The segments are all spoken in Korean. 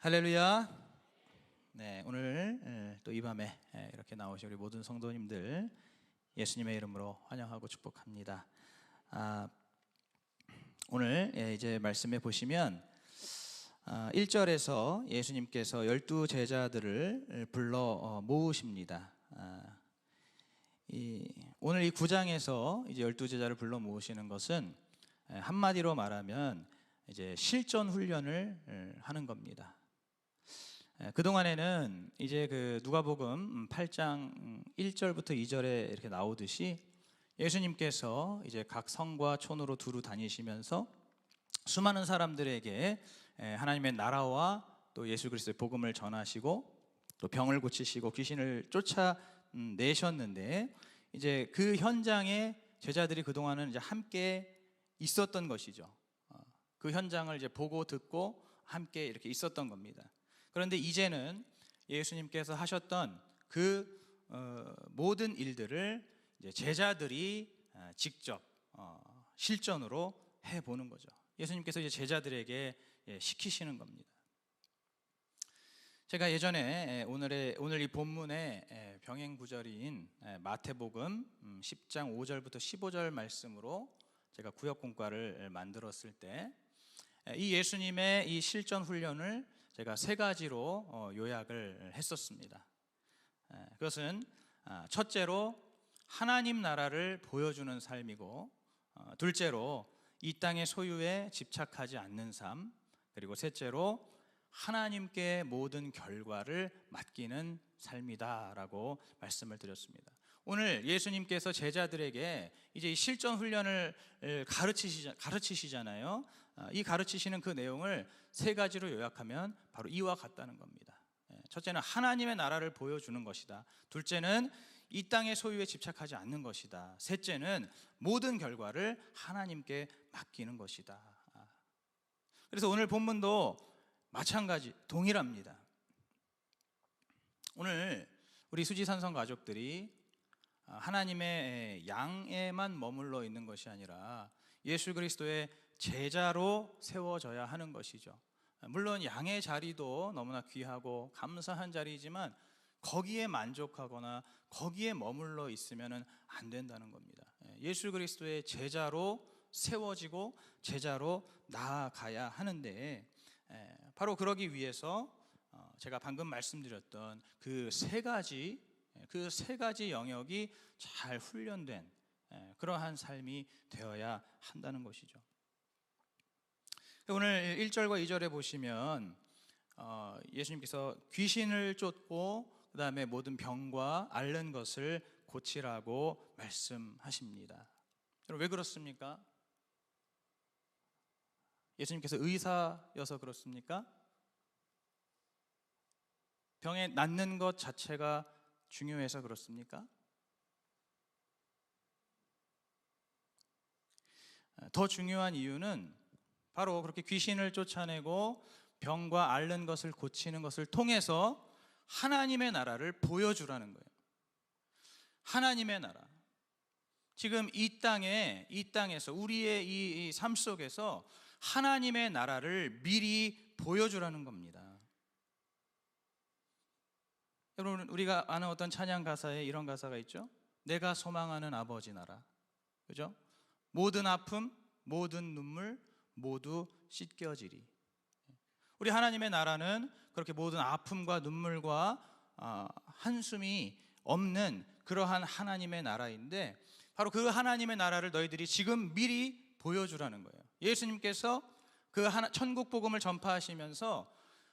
할렐루야. 네, 오늘 또 이 밤에 이렇게 나오신 우리 모든 성도님들 예수님의 이름으로 환영하고 축복합니다. 오늘 이제 말씀에 보시면 1절에서 예수님께서 12 제자들을 불러 모으십니다. 오늘 이 9장에서 이제 12 제자를 불러 모으시는 것은 한마디로 말하면 이제 실전 훈련을 하는 겁니다. 그동안에는 이제 그 누가복음 8장 1절부터 2절에 이렇게 나오듯이 예수님께서 이제 각 성과 촌으로 두루 다니시면서 수많은 사람들에게 하나님의 나라와 또 예수 그리스도의 복음을 전하시고 또 병을 고치시고 귀신을 쫓아내셨는데 이제 그 현장에 제자들이 그동안은 이제 함께 있었던 것이죠. 그 현장을 이제 보고 듣고 함께 이렇게 있었던 겁니다. 그런데 이제는 예수님께서 하셨던 그 모든 일들을 이제 제자들이 직접 실전으로 해보는 거죠. 예수님께서 이제 제자들에게 시키시는 겁니다. 제가 예전에 오늘 이 본문의 병행 구절인 마태복음 10장 5절부터 15절 말씀으로 제가 구역 공과를 만들었을 때 이 예수님의 이 실전 훈련을 제가 세 가지로 요약을 했었습니다. 그것은 첫째로 하나님 나라를 보여주는 삶이고, 둘째로 이 땅의 소유에 집착하지 않는 삶, 그리고 셋째로 하나님께 모든 결과를 맡기는 삶이다라고 말씀을 드렸습니다. 오늘 예수님께서 제자들에게 이제 이 실전 훈련을 가르치시잖아요. 이 가르치시는 그 내용을 세 가지로 요약하면 바로 이와 같다는 겁니다. 첫째는 하나님의 나라를 보여주는 것이다. 둘째는 이 땅의 소유에 집착하지 않는 것이다. 셋째는 모든 결과를 하나님께 맡기는 것이다. 그래서 오늘 본문도 마찬가지 동일합니다. 오늘 우리 수지산성 가족들이 하나님의 양에만 머물러 있는 것이 아니라 예수 그리스도의 제자로 세워져야 하는 것이죠. 물론 양의 자리도 너무나 귀하고 감사한 자리이지만 거기에 만족하거나 거기에 머물러 있으면 안 된다는 겁니다. 예수 그리스도의 제자로 세워지고 제자로 나아가야 하는데, 바로 그러기 위해서 제가 방금 말씀드렸던 그 세 가지 영역이 잘 훈련된 그러한 삶이 되어야 한다는 것이죠. 오늘 1절과 2절에 보시면 예수님께서 귀신을 쫓고 그 다음에 모든 병과 앓는 것을 고치라고 말씀하십니다. 여러분, 왜 그렇습니까? 예수님께서 의사여서 그렇습니까? 병에 낫는 것 자체가 중요해서 그렇습니까? 더 중요한 이유는 바로 그렇게 귀신을 쫓아내고 병과 앓는 것을 고치는 것을 통해서 하나님의 나라를 보여주라는 거예요. 하나님의 나라. 지금 이 땅에서 우리의 이 삶 속에서 하나님의 나라를 미리 보여주라는 겁니다. 여러분, 우리가 아는 어떤 찬양 가사에 이런 가사가 있죠? 내가 소망하는 아버지 나라. 그죠? 모든 아픔, 모든 눈물 모두 씻겨지리. 우리 하나님의 나라는 그렇게 모든 아픔과 눈물과 한숨이 없는 그러한 하나님의 나라인데, 바로 그 하나님의 나라를 너희들이 지금 미리 보여주라는 거예요. 예수님께서 그 천국 복음을 전파하시면서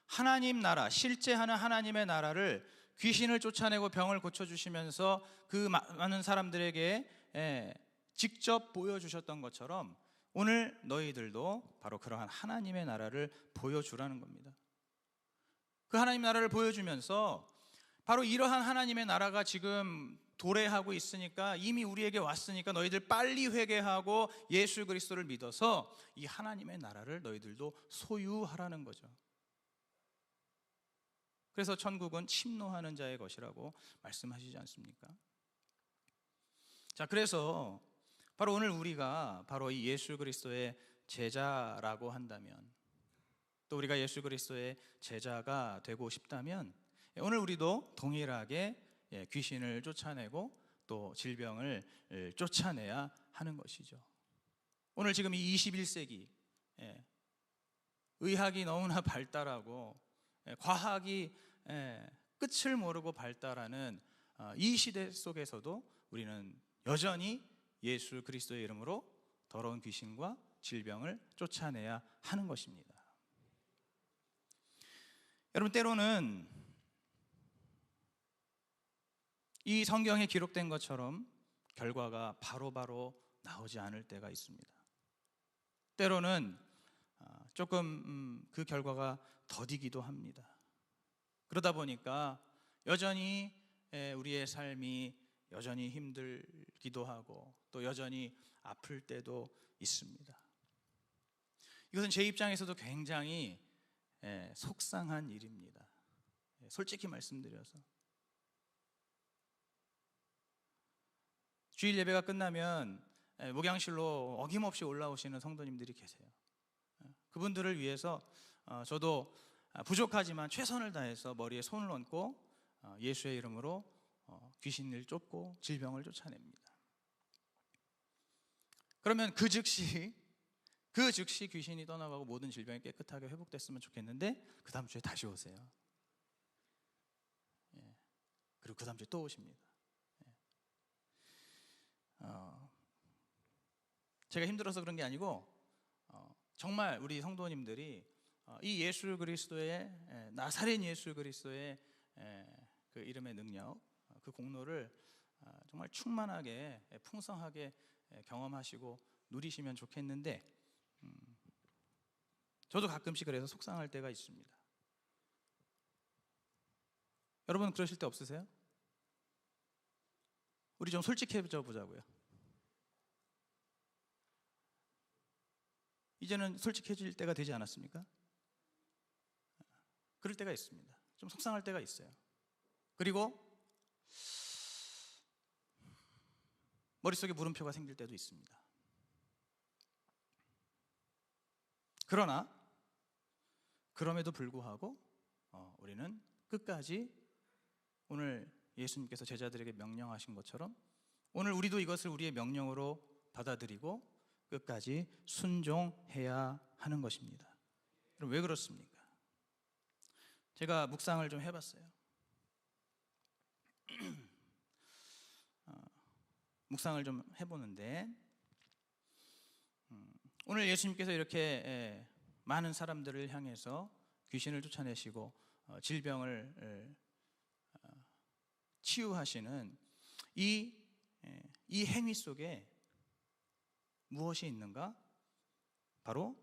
하나님 나라, 실제하는 하나님의 나라를 귀신을 쫓아내고 병을 고쳐주시면서 그 많은 사람들에게 직접 보여주셨던 것처럼 오늘 너희들도 바로 그러한 하나님의 나라를 보여주라는 겁니다. 그 하나님 나라를 보여주면서 바로 이러한 하나님의 나라가 지금 도래하고 있으니까, 이미 우리에게 왔으니까 너희들 빨리 회개하고 예수 그리스도를 믿어서 이 하나님의 나라를 너희들도 소유하라는 거죠. 그래서 천국은 침노하는 자의 것이라고 말씀하시지 않습니까? 자, 그래서 바로 오늘 우리가 바로 이 예수 그리스도의 제자라고 한다면, 또 우리가 예수 그리스도의 제자가 되고 싶다면 오늘 우리도 동일하게 귀신을 쫓아내고 또 질병을 쫓아내야 하는 것이죠. 오늘 지금 이 21세기 의학이 너무나 발달하고 과학이 끝을 모르고 발달하는 이 시대 속에서도 우리는 여전히 예수 그리스도의 이름으로 더러운 귀신과 질병을 쫓아내야 하는 것입니다. 여러분, 때로는 이 성경에 기록된 것처럼 결과가 바로바로 나오지 않을 때가 있습니다. 때로는 조금 그 결과가 더디기도 합니다. 그러다 보니까 여전히 우리의 삶이 여전히 힘들기도 하고 또 여전히 아플 때도 있습니다. 이것은 제 입장에서도 굉장히 속상한 일입니다. 솔직히 말씀드려서 주일 예배가 끝나면 목양실로 어김없이 올라오시는 성도님들이 계세요. 그분들을 위해서 저도 부족하지만 최선을 다해서 머리에 손을 얹고 예수의 이름으로 귀신을 쫓고 질병을 쫓아냅니다. 그러면 그 즉시 귀신이 떠나가고 모든 질병이 깨끗하게 회복됐으면 좋겠는데 그 다음 주에 다시 오세요. 그리고 그 다음 주에 또 오십니다. 제가 힘들어서 그런 게 아니고 정말 우리 성도님들이 이 예수 그리스도의 나사렛 예수 그리스도의 그 이름의 능력, 그 공로를 정말 충만하게 풍성하게 경험하시고 누리시면 좋겠는데 저도 가끔씩 그래서 속상할 때가 있습니다. 여러분 그러실 때 없으세요? 우리 좀 솔직해져 보자고요. 이제는 솔직해질 때가 되지 않았습니까? 그럴 때가 있습니다. 좀 속상할 때가 있어요. 그리고 머릿속에 물음표가 생길 때도 있습니다. 그러나 그럼에도 불구하고 우리는 끝까지 오늘 예수님께서 제자들에게 명령하신 것처럼 오늘 우리도 이것을 우리의 명령으로 받아들이고 끝까지 순종해야 하는 것입니다. 그럼 왜 그렇습니까? 제가 묵상을 좀 해봤어요. 묵상을 좀 해보는데 오늘 예수님께서 이렇게 많은 사람들을 향해서 귀신을 쫓아내시고 질병을 치유하시는 이 행위 속에 무엇이 있는가? 바로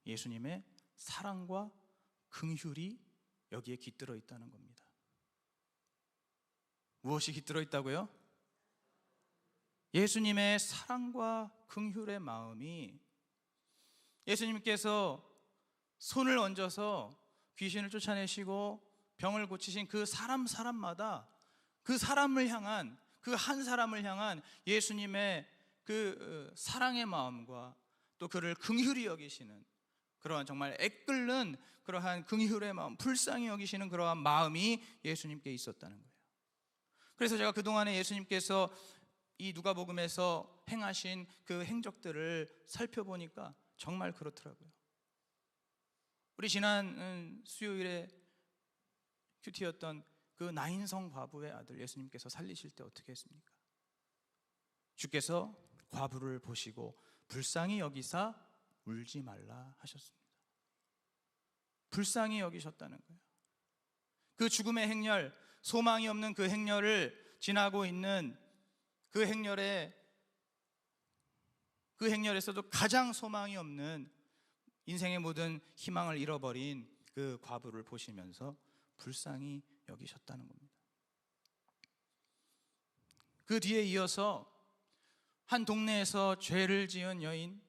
예수님의 사랑과 긍휼이 여기에 깃들어 있다는 겁니다. 무엇이 깃들어 있다고요? 예수님의 사랑과 긍휼의 마음이 예수님께서 손을 얹어서 귀신을 쫓아내시고 병을 고치신 그 사람마다 그 사람을 향한 그 한 사람을 향한 예수님의 그 사랑의 마음과 또 그를 긍휼히 여기시는 그러한 정말 애끓는 그러한 긍휼의 마음, 불쌍히 여기시는 그러한 마음이 예수님께 있었다는 거예요. 그래서 제가 그동안에 예수님께서 이 누가복음에서 행하신 그 행적들을 살펴보니까 정말 그렇더라고요. 우리 지난 수요일에 큐티였던 그 나인성 과부의 아들 예수님께서 살리실 때 어떻게 했습니까? 주께서 과부를 보시고 불쌍히 여기사 울지 말라 하셨습니다. 불쌍히 여기셨다는 거예요. 그 죽음의 행렬, 소망이 없는 그 행렬을 지나고 있는 그 행렬에서도 가장 소망이 없는 인생의 모든 희망을 잃어버린 그 과부를 보시면서 불쌍히 여기셨다는 겁니다. 그 뒤에 이어서 한 동네에서 죄를 지은 여인,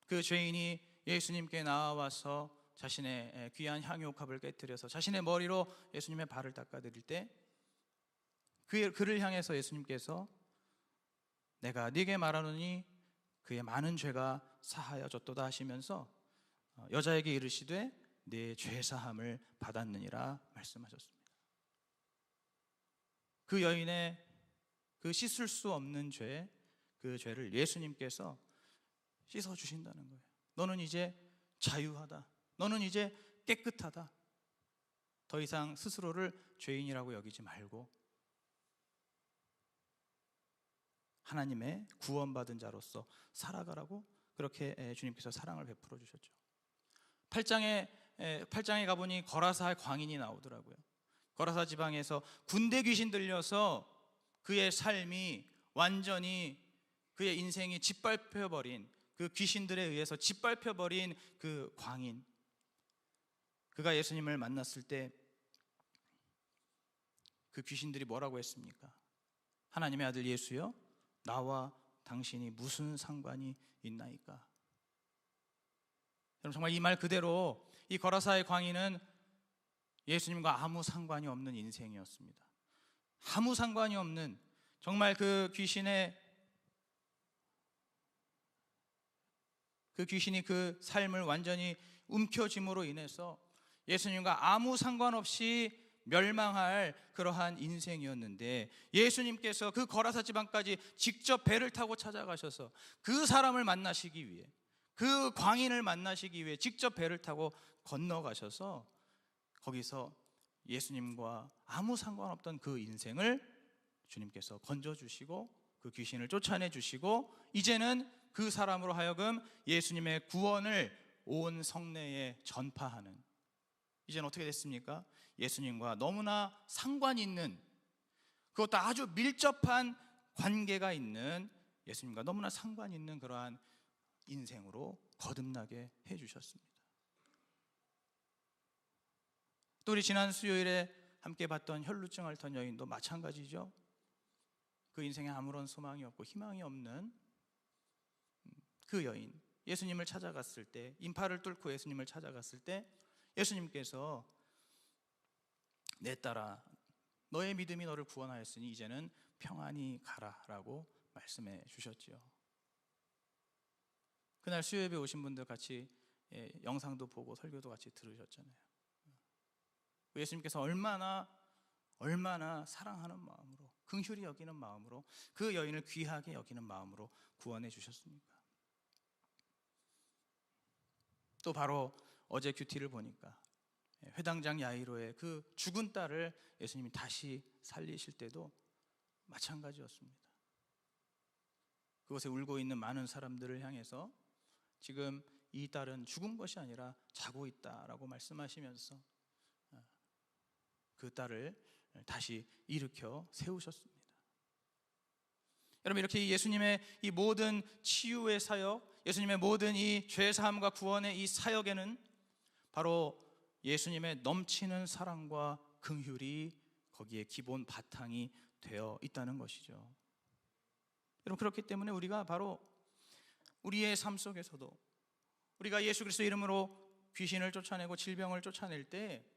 그 죄인이 예수님께 나와서 자신의 귀한 향유옥합을 깨뜨려서 자신의 머리로 예수님의 발을 닦아드릴 때 그를 향해서 예수님께서 내가 네게 말하노니 그의 많은 죄가 사하여졌도다 하시면서 여자에게 이르시되 내 죄사함을 받았느니라 말씀하셨습니다. 그 여인의 그 씻을 수 없는 죄, 그 죄를 예수님께서 씻어주신다는 거예요. 너는 이제 자유하다. 너는 이제 깨끗하다. 더 이상 스스로를 죄인이라고 여기지 말고 하나님의 구원받은 자로서 살아가라고 그렇게 주님께서 사랑을 베풀어 주셨죠. 8장에 가보니 거라사 광인이 나오더라고요. 거라사 지방에서 군대 귀신 들려서 그의 삶이 완전히 그의 인생이 짓밟혀버린, 그 귀신들에 의해서 짓밟혀버린 그 광인, 그가 예수님을 만났을 때 그 귀신들이 뭐라고 했습니까? 하나님의 아들 예수여, 나와 당신이 무슨 상관이 있나이까? 여러분, 정말 이 말 그대로 이 거라사의 광인은 예수님과 아무 상관이 없는 인생이었습니다. 아무 상관이 없는, 정말 그 귀신이 그 삶을 완전히 움켜쥐므로 인해서 예수님과 아무 상관없이 멸망할 그러한 인생이었는데, 예수님께서 그 거라사 지방까지 직접 배를 타고 찾아가셔서 그 사람을 만나시기 위해, 그 광인을 만나시기 위해 직접 배를 타고 건너가셔서 거기서 예수님과 아무 상관없던 그 인생을 주님께서 건져주시고 그 귀신을 쫓아내주시고, 이제는 그 사람으로 하여금 예수님의 구원을 온 성내에 전파하는, 이제는 어떻게 됐습니까? 예수님과 너무나 상관이 있는, 그것도 아주 밀접한 관계가 있는, 예수님과 너무나 상관이 있는 그러한 인생으로 거듭나게 해주셨습니다. 또 우리 지난 수요일에 함께 봤던 혈루증 앓던 여인도 마찬가지죠. 그 인생에 아무런 소망이 없고 희망이 없는 그 여인, 예수님을 찾아갔을 때, 인파를 뚫고 예수님을 찾아갔을 때 예수님께서 내 딸아, 너의 믿음이 너를 구원하였으니 이제는 평안히 가라라고 말씀해 주셨지요. 그날 수요예배 오신 분들 같이 영상도 보고 설교도 같이 들으셨잖아요. 예수님께서 얼마나 사랑하는 마음으로, 긍휼히 여기는 마음으로, 그 여인을 귀하게 여기는 마음으로 구원해 주셨습니까? 또 바로 어제 큐티를 보니까 회당장 야이로의 그 죽은 딸을 예수님이 다시 살리실 때도 마찬가지였습니다. 그곳에 울고 있는 많은 사람들을 향해서 지금 이 딸은 죽은 것이 아니라 자고 있다라고 말씀하시면서 그 딸을 다시 일으켜 세우셨습니다. 여러분, 이렇게 예수님의 이 모든 치유의 사역, 예수님의 모든 이 죄사함과 구원의 이 사역에는 바로 예수님의 넘치는 사랑과 긍휼이 거기에 기본 바탕이 되어 있다는 것이죠. 여러분, 그렇기 때문에 우리가 바로 우리의 삶 속에서도 우리가 예수 그리스도 이름으로 귀신을 쫓아내고 질병을 쫓아낼 때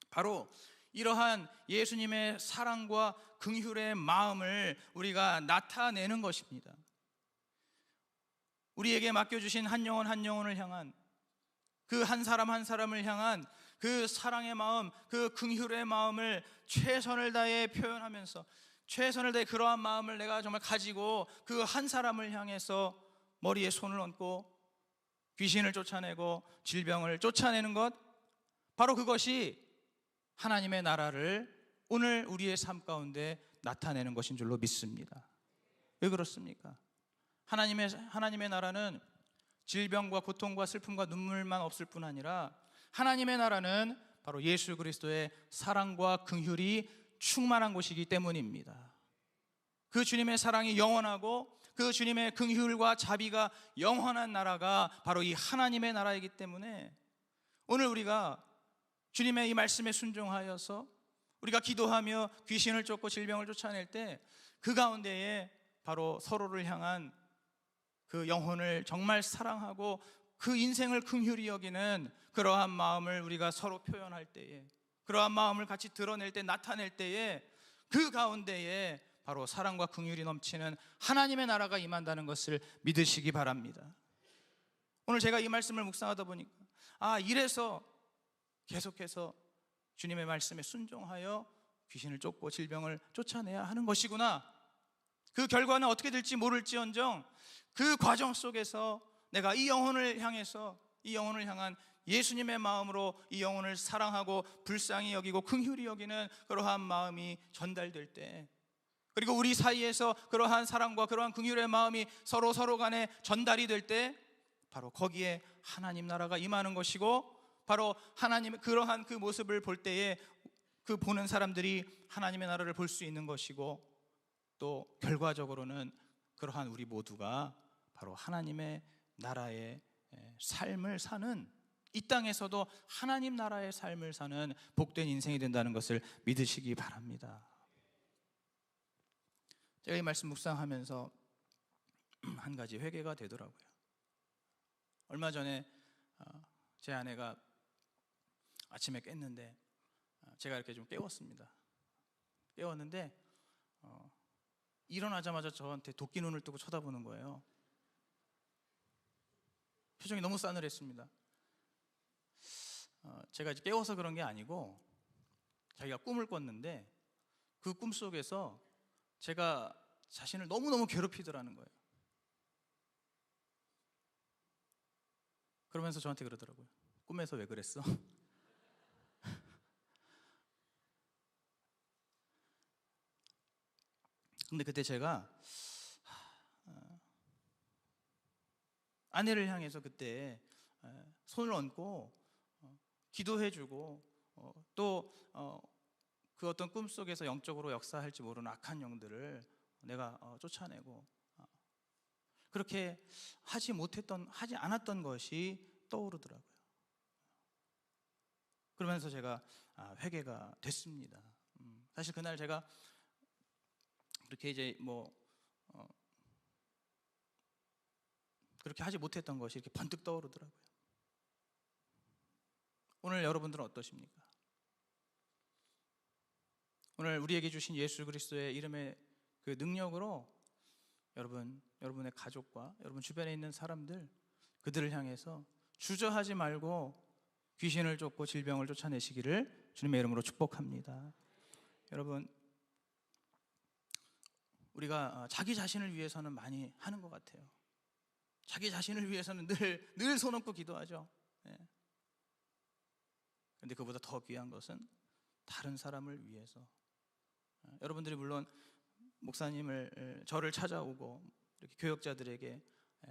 바로 이러한 예수님의 사랑과 긍휼의 마음을 우리가 나타내는 것입니다. 우리에게 맡겨주신 한 영혼 한 영혼을 향한, 그 한 사람 한 사람을 향한 그 사랑의 마음, 그 긍휼의 마음을 최선을 다해 표현하면서, 최선을 다해 그러한 마음을 내가 정말 가지고 그 한 사람을 향해서 머리에 손을 얹고 귀신을 쫓아내고 질병을 쫓아내는 것, 바로 그것이 하나님의 나라를 오늘 우리의 삶 가운데 나타내는 것인 줄로 믿습니다. 왜 그렇습니까? 하나님의 나라는 질병과 고통과 슬픔과 눈물만 없을 뿐 아니라 하나님의 나라는 바로 예수 그리스도의 사랑과 긍휼이 충만한 곳이기 때문입니다. 그 주님의 사랑이 영원하고 그 주님의 긍휼과 자비가 영원한 나라가 바로 이 하나님의 나라이기 때문에 오늘 우리가 주님의 이 말씀에 순종하여서 우리가 기도하며 귀신을 쫓고 질병을 쫓아낼 때 그 가운데에 바로 서로를 향한 그 영혼을 정말 사랑하고 그 인생을 긍휼히 여기는 그러한 마음을 우리가 서로 표현할 때에, 그러한 마음을 같이 드러낼 때, 나타낼 때에 그 가운데에 바로 사랑과 긍휼이 넘치는 하나님의 나라가 임한다는 것을 믿으시기 바랍니다. 오늘 제가 이 말씀을 묵상하다 보니까 이래서 계속해서 주님의 말씀에 순종하여 귀신을 쫓고 질병을 쫓아내야 하는 것이구나. 그 결과는 어떻게 될지 모를지언정 그 과정 속에서 내가 이 영혼을 향한 예수님의 마음으로 이 영혼을 사랑하고 불쌍히 여기고 긍휼히 여기는 그러한 마음이 전달될 때, 그리고 우리 사이에서 그러한 사랑과 그러한 긍휼의 마음이 서로 간에 전달이 될 때, 바로 거기에 하나님 나라가 임하는 것이고, 바로 하나님의 그러한 그 모습을 볼 때에 그 보는 사람들이 하나님의 나라를 볼 수 있는 것이고, 또 결과적으로는 그러한 우리 모두가 바로 하나님의 나라의 삶을 사는, 이 땅에서도 하나님 나라의 삶을 사는 복된 인생이 된다는 것을 믿으시기 바랍니다. 제가 이 말씀 묵상하면서 한 가지 회개가 되더라고요. 얼마 전에 제 아내가 아침에 깼는데 제가 이렇게 좀 깨웠습니다. 깨웠는데 일어나자마자 저한테 도끼 눈을 뜨고 쳐다보는 거예요. 표정이 너무 싸늘했습니다. 제가 이제 깨워서 그런 게 아니고, 자기가 꿈을 꿨는데 그 꿈 속에서 제가 자신을 너무너무 괴롭히더라는 거예요. 그러면서 저한테 그러더라고요. 꿈에서 왜 그랬어? 근데 그때 제가 아내를 향해서 그때 손을 얹고 기도해주고, 또 그 어떤 꿈속에서 영적으로 역사할지 모르는 악한 영들을 내가 쫓아내고, 그렇게 하지 않았던 것이 떠오르더라고요. 그러면서 제가 회개가 됐습니다. 사실 그날 제가 그렇게 이제 그렇게 하지 못했던 것이 이렇게 번뜩 떠오르더라고요. 오늘 여러분들은 어떠십니까? 오늘 우리에게 주신 예수 그리스도의 이름의 그 능력으로 여러분의 가족과 여러분 주변에 있는 사람들, 그들을 향해서 주저하지 말고 귀신을 쫓고 질병을 쫓아내시기를 주님의 이름으로 축복합니다. 여러분, 우리가 자기 자신을 위해서는 많이 하는 것 같아요. 자기 자신을 위해서는 늘 손 얹고 기도하죠. 그런데 그보다 더 귀한 것은 다른 사람을 위해서, 여러분들이 물론 목사님을 저를 찾아오고 이렇게 교역자들에게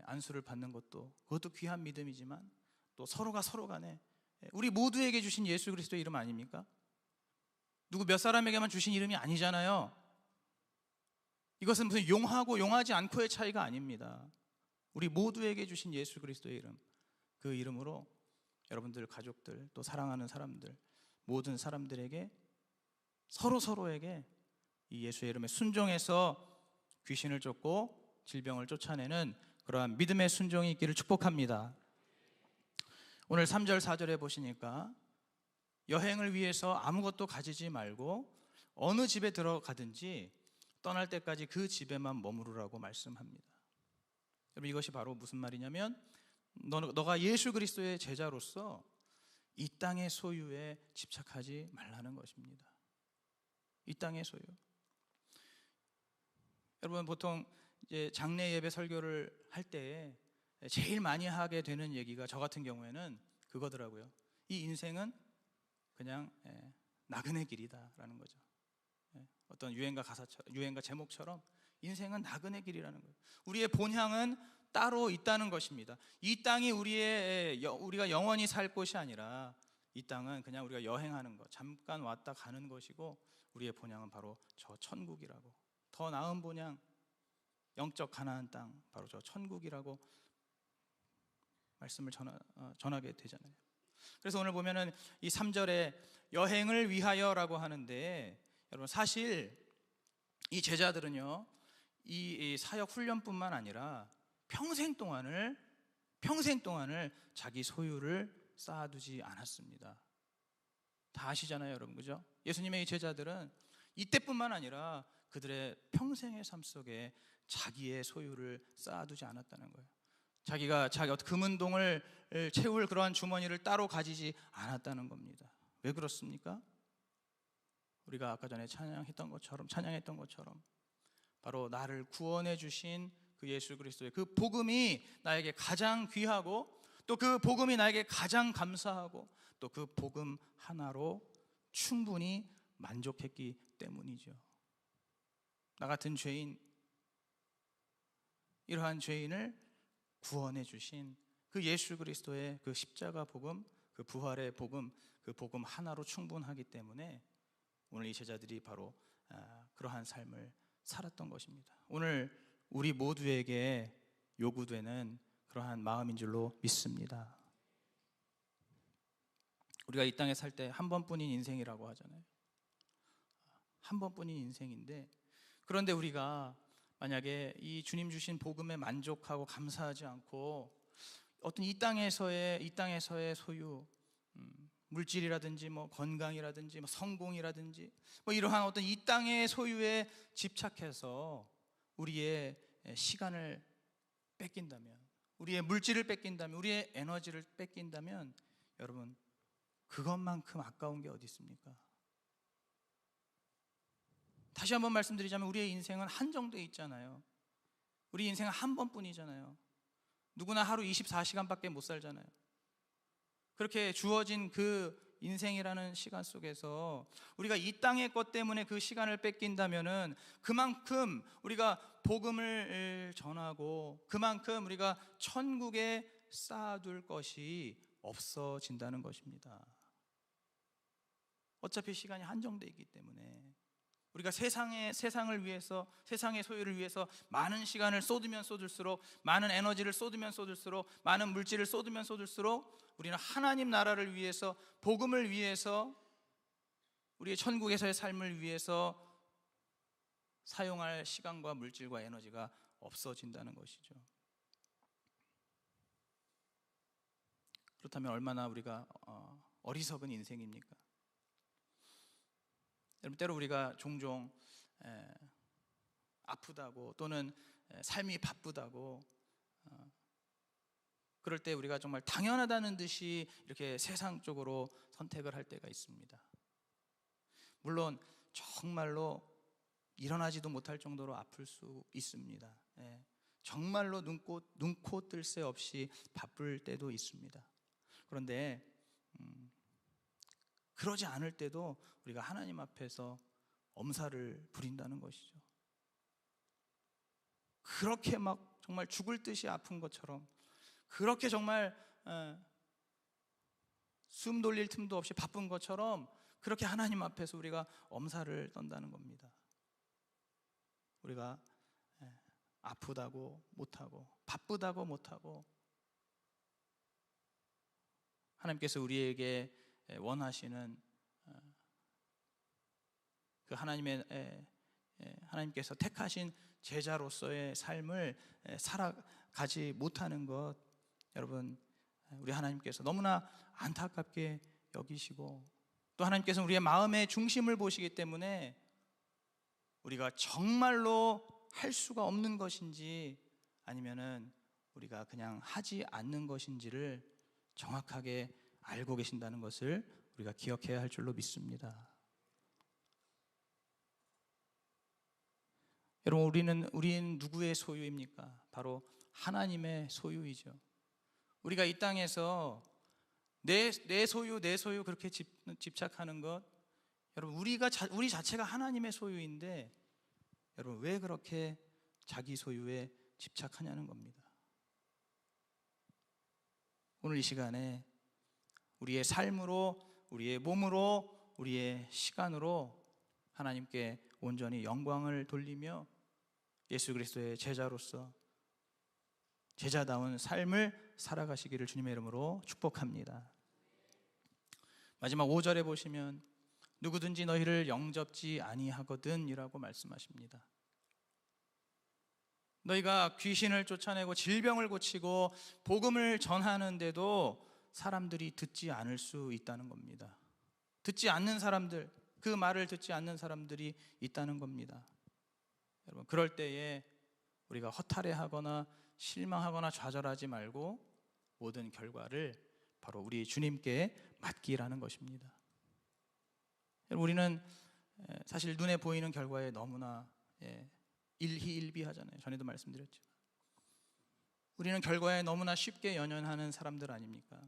안수를 받는 그것도 귀한 믿음이지만, 또 서로가 서로 간에 우리 모두에게 주신 예수 그리스도의 이름 아닙니까? 누구 몇 사람에게만 주신 이름이 아니잖아요. 이것은 무슨 용하고 용하지 않고의 차이가 아닙니다. 우리 모두에게 주신 예수 그리스도의 이름, 그 이름으로 여러분들 가족들, 또 사랑하는 사람들, 모든 사람들에게 서로에게 이 예수의 이름에 순종해서 귀신을 쫓고 질병을 쫓아내는 그러한 믿음의 순종이 있기를 축복합니다. 오늘 3절 4절에 보시니까 여행을 위해서 아무것도 가지지 말고 어느 집에 들어가든지 떠날 때까지 그 집에만 머무르라고 말씀합니다. 여러분, 이것이 바로 무슨 말이냐면, 너가 예수 그리스도의 제자로서 이 땅의 소유에 집착하지 말라는 것입니다. 이 땅의 소유. 여러분, 보통 이제 장례 예배 설교를 할 때 제일 많이 하게 되는 얘기가, 저 같은 경우에는 그거더라고요. 이 인생은 그냥 나그네 길이다라는 거죠. 어떤 유행가 제목처럼 인생은 나그네 길이라는 거예요. 우리의 본향은 따로 있다는 것입니다. 이 땅이 우리가 영원히 살 곳이 아니라, 이 땅은 그냥 우리가 여행하는 것, 잠깐 왔다 가는 것이고, 우리의 본향은 바로 저 천국이라고, 더 나은 본향, 영적 가나안 땅, 바로 저 천국이라고 말씀을 전하게 되잖아요. 그래서 오늘 보면은 이 3절에 여행을 위하여라고 하는데, 여러분, 사실 이 제자들은요, 이 사역 훈련뿐만 아니라 평생 동안을 자기 소유를 쌓아두지 않았습니다. 다 아시잖아요, 여러분, 그죠? 예수님의 이 제자들은 이때뿐만 아니라 그들의 평생의 삶 속에 자기의 소유를 쌓아두지 않았다는 거예요. 자기가 자기 어떤 금은동을 채울 그러한 주머니를 따로 가지지 않았다는 겁니다. 왜 그렇습니까? 우리가 아까 전에 찬양했던 것처럼 바로 나를 구원해 주신 그 예수 그리스도의 그 복음이 나에게 가장 귀하고, 또 그 복음이 나에게 가장 감사하고, 또 그 복음 하나로 충분히 만족했기 때문이죠. 나 같은 죄인, 이러한 죄인을 구원해 주신 그 예수 그리스도의 그 십자가 복음, 그 부활의 복음, 그 복음 하나로 충분하기 때문에 오늘 이 제자들이 바로 그러한 삶을 살았던 것입니다. 오늘 우리 모두에게 요구되는 그러한 마음인 줄로 믿습니다. 우리가 이 땅에 살 때 한 번뿐인 인생이라고 하잖아요. 한 번뿐인 인생인데, 그런데 우리가 만약에 이 주님 주신 복음에 만족하고 감사하지 않고 어떤 이 땅에서의 소유, 물질이라든지 뭐 건강이라든지 뭐 성공이라든지 뭐 이러한 어떤 이 땅의 소유에 집착해서 우리의 시간을 뺏긴다면, 우리의 물질을 뺏긴다면, 우리의 에너지를 뺏긴다면, 여러분, 그것만큼 아까운 게 어디 있습니까? 다시 한번 말씀드리자면 우리의 인생은 한정되어 있잖아요. 우리 인생은 한 번뿐이잖아요. 누구나 하루 24시간밖에 못 살잖아요. 그렇게 주어진 그 인생이라는 시간 속에서 우리가 이 땅의 것 때문에 그 시간을 뺏긴다면은 그만큼 우리가 복음을 전하고 그만큼 우리가 천국에 쌓아둘 것이 없어진다는 것입니다. 어차피 시간이 한정되어 있기 때문에 우리가 세상을 위해서, 세상의 소유를 위해서 많은 시간을 쏟으면 쏟을수록, 많은 에너지를 쏟으면 쏟을수록, 많은 물질을 쏟으면 쏟을수록 우리는 하나님 나라를 위해서, 복음을 위해서, 우리의 천국에서의 삶을 위해서 사용할 시간과 물질과 에너지가 없어진다는 것이죠. 그렇다면 얼마나 우리가 어리석은 인생입니까? 여러분, 때로 우리가 종종 아프다고 또는 삶이 바쁘다고 그럴 때 우리가 정말 당연하다는 듯이 이렇게 세상 쪽으로 선택을 할 때가 있습니다. 물론 정말로 일어나지도 못할 정도로 아플 수 있습니다. 정말로 눈코 뜰 새 없이 바쁠 때도 있습니다. 그런데 그러지 않을 때도 우리가 하나님 앞에서 엄살을 부린다는 것이죠. 그렇게 막 정말 죽을 듯이 아픈 것처럼, 그렇게 정말 숨 돌릴 틈도 없이 바쁜 것처럼 그렇게 하나님 앞에서 우리가 엄살을 떤다는 겁니다. 우리가 아프다고 못하고 바쁘다고 못하고, 하나님께서 우리에게 원하시는 그 하나님께서 택하신 제자로서의 삶을 살아가지 못하는 것, 여러분, 우리 하나님께서 너무나 안타깝게 여기시고, 또 하나님께서는 우리의 마음의 중심을 보시기 때문에 우리가 정말로 할 수가 없는 것인지 아니면은 우리가 그냥 하지 않는 것인지를 정확하게 알고 계신다는 것을 우리가 기억해야 할 줄로 믿습니다. 여러분, 우리는 누구의 소유입니까? 바로 하나님의 소유이죠. 우리가 이 땅에서 내 소유 그렇게 집착하는 것, 여러분, 우리 자체가 하나님의 소유인데 여러분, 왜 그렇게 자기 소유에 집착하냐는 겁니다. 오늘 이 시간에 우리의 삶으로, 우리의 몸으로, 우리의 시간으로 하나님께 온전히 영광을 돌리며 예수 그리스도의 제자로서 제자다운 삶을 살아가시기를 주님의 이름으로 축복합니다. 마지막 5절에 보시면 누구든지 너희를 영접지 아니하거든 이라고 말씀하십니다. 너희가 귀신을 쫓아내고 질병을 고치고 복음을 전하는데도 사람들이 듣지 않을 수 있다는 겁니다. 듣지 않는 사람들, 그 말을 듣지 않는 사람들이 있다는 겁니다. 여러분, 그럴 때에 우리가 허탈해하거나 실망하거나 좌절하지 말고 모든 결과를 바로 우리 주님께 맡기라는 것입니다. 우리는 사실 눈에 보이는 결과에 너무나 일희일비하잖아요. 전에도 말씀드렸지만 우리는 결과에 너무나 쉽게 연연하는 사람들 아닙니까?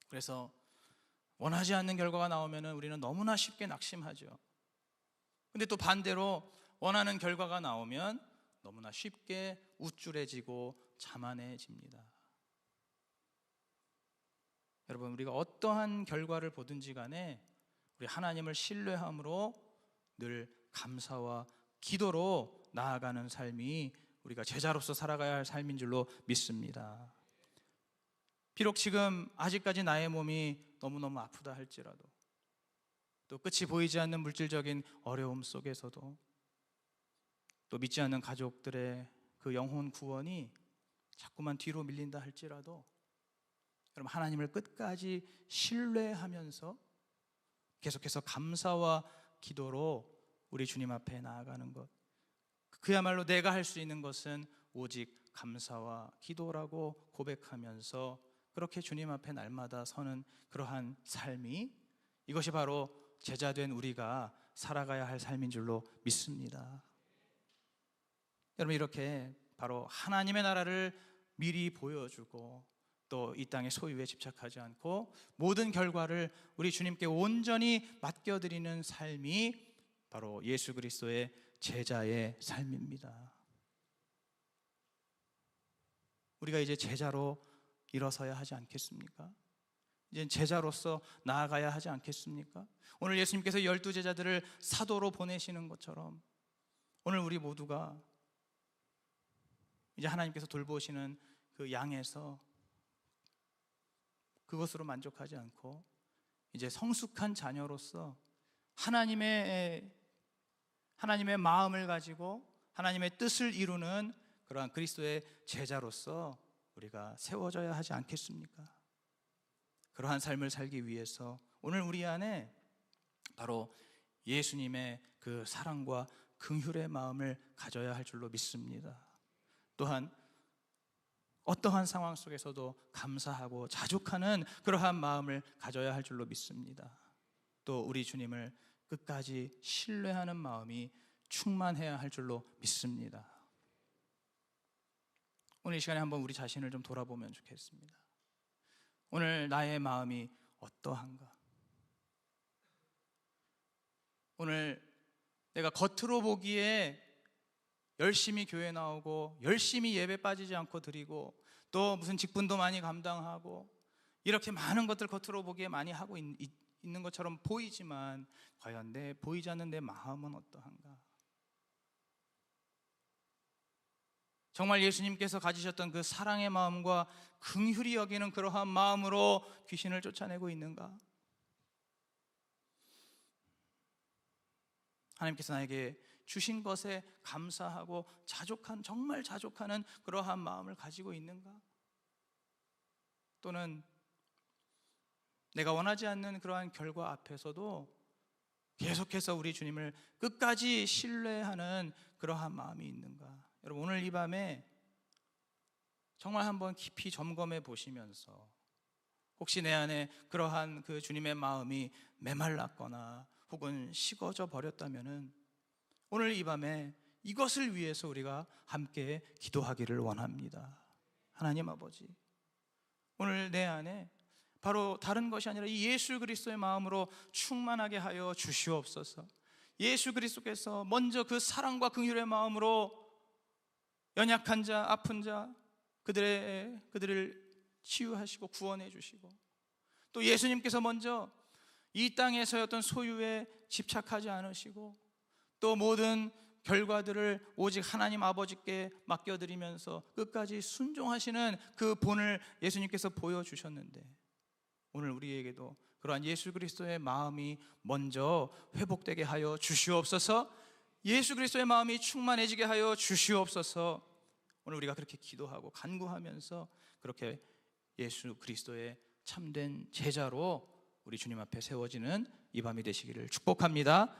그래서 원하지 않는 결과가 나오면 우리는 너무나 쉽게 낙심하죠. 근데 또 반대로 원하는 결과가 나오면 너무나 쉽게 우쭐해지고 자만해집니다. 여러분, 우리가 어떠한 결과를 보든지 간에 우리 하나님을 신뢰함으로 늘 감사와 기도로 나아가는 삶이 우리가 제자로서 살아가야 할 삶인 줄로 믿습니다. 비록 지금 아직까지 나의 몸이 너무너무 아프다 할지라도, 또 끝이 보이지 않는 물질적인 어려움 속에서도, 또 믿지 않는 가족들의 그 영혼 구원이 자꾸만 뒤로 밀린다 할지라도, 여러분, 하나님을 끝까지 신뢰하면서 계속해서 감사와 기도로 우리 주님 앞에 나아가는 것, 그야말로 내가 할 수 있는 것은 오직 감사와 기도라고 고백하면서 그렇게 주님 앞에 날마다 서는 그러한 삶이, 이것이 바로 제자된 우리가 살아가야 할 삶인 줄로 믿습니다. 여러분, 이렇게 바로 하나님의 나라를 미리 보여주고 또 이 땅의 소유에 집착하지 않고 모든 결과를 우리 주님께 온전히 맡겨드리는 삶이 바로 예수 그리스도의 제자의 삶입니다. 우리가 이제 제자로 일어서야 하지 않겠습니까? 이제 제자로서 나아가야 하지 않겠습니까? 오늘 예수님께서 12제자들을 사도로 보내시는 것처럼 오늘 우리 모두가 이제 하나님께서 돌보시는 그 양에서 그것으로 만족하지 않고 이제 성숙한 자녀로서 하나님의 마음을 가지고 하나님의 뜻을 이루는 그러한 그리스도의 제자로서 우리가 세워져야 하지 않겠습니까? 그러한 삶을 살기 위해서 오늘 우리 안에 바로 예수님의 그 사랑과 긍휼의 마음을 가져야 할 줄로 믿습니다. 또한 어떠한 상황 속에서도 감사하고 자족하는 그러한 마음을 가져야 할 줄로 믿습니다. 또 우리 주님을 끝까지 신뢰하는 마음이 충만해야 할 줄로 믿습니다. 오늘 이 시간에 한번 우리 자신을 좀 돌아보면 좋겠습니다. 오늘 나의 마음이 어떠한가? 오늘 내가 겉으로 보기에 열심히 교회 나오고 열심히 예배 빠지지 않고 드리고 또 무슨 직분도 많이 감당하고 이렇게 많은 것들 겉으로 보기에 많이 하고 있는 것처럼 보이지만 과연 내 보이지 않는 내 마음은 어떠한가? 정말 예수님께서 가지셨던 그 사랑의 마음과 긍휼히 여기는 그러한 마음으로 귀신을 쫓아내고 있는가? 하나님께서 나에게 주신 것에 감사하고 정말 자족하는 그러한 마음을 가지고 있는가? 또는 내가 원하지 않는 그러한 결과 앞에서도 계속해서 우리 주님을 끝까지 신뢰하는 그러한 마음이 있는가? 여러분, 오늘 이 밤에 정말 한번 깊이 점검해 보시면서 혹시 내 안에 그러한 그 주님의 마음이 메말랐거나 혹은 식어져 버렸다면은 오늘 이 밤에 이것을 위해서 우리가 함께 기도하기를 원합니다. 하나님 아버지, 오늘 내 안에 바로 다른 것이 아니라 이 예수 그리스도의 마음으로 충만하게 하여 주시옵소서. 예수 그리스도께서 먼저 그 사랑과 긍휼의 마음으로 연약한 자, 아픈 자, 그들을 치유하시고 구원해 주시고, 또 예수님께서 먼저 이 땅에서의 어떤 소유에 집착하지 않으시고 또 모든 결과들을 오직 하나님 아버지께 맡겨드리면서 끝까지 순종하시는 그 본을 예수님께서 보여주셨는데, 오늘 우리에게도 그러한 예수 그리스도의 마음이 먼저 회복되게 하여 주시옵소서. 예수 그리스도의 마음이 충만해지게 하여 주시옵소서. 오늘 우리가 그렇게 기도하고 간구하면서 그렇게 예수 그리스도의 참된 제자로 우리 주님 앞에 세워지는 이 밤이 되시기를 축복합니다.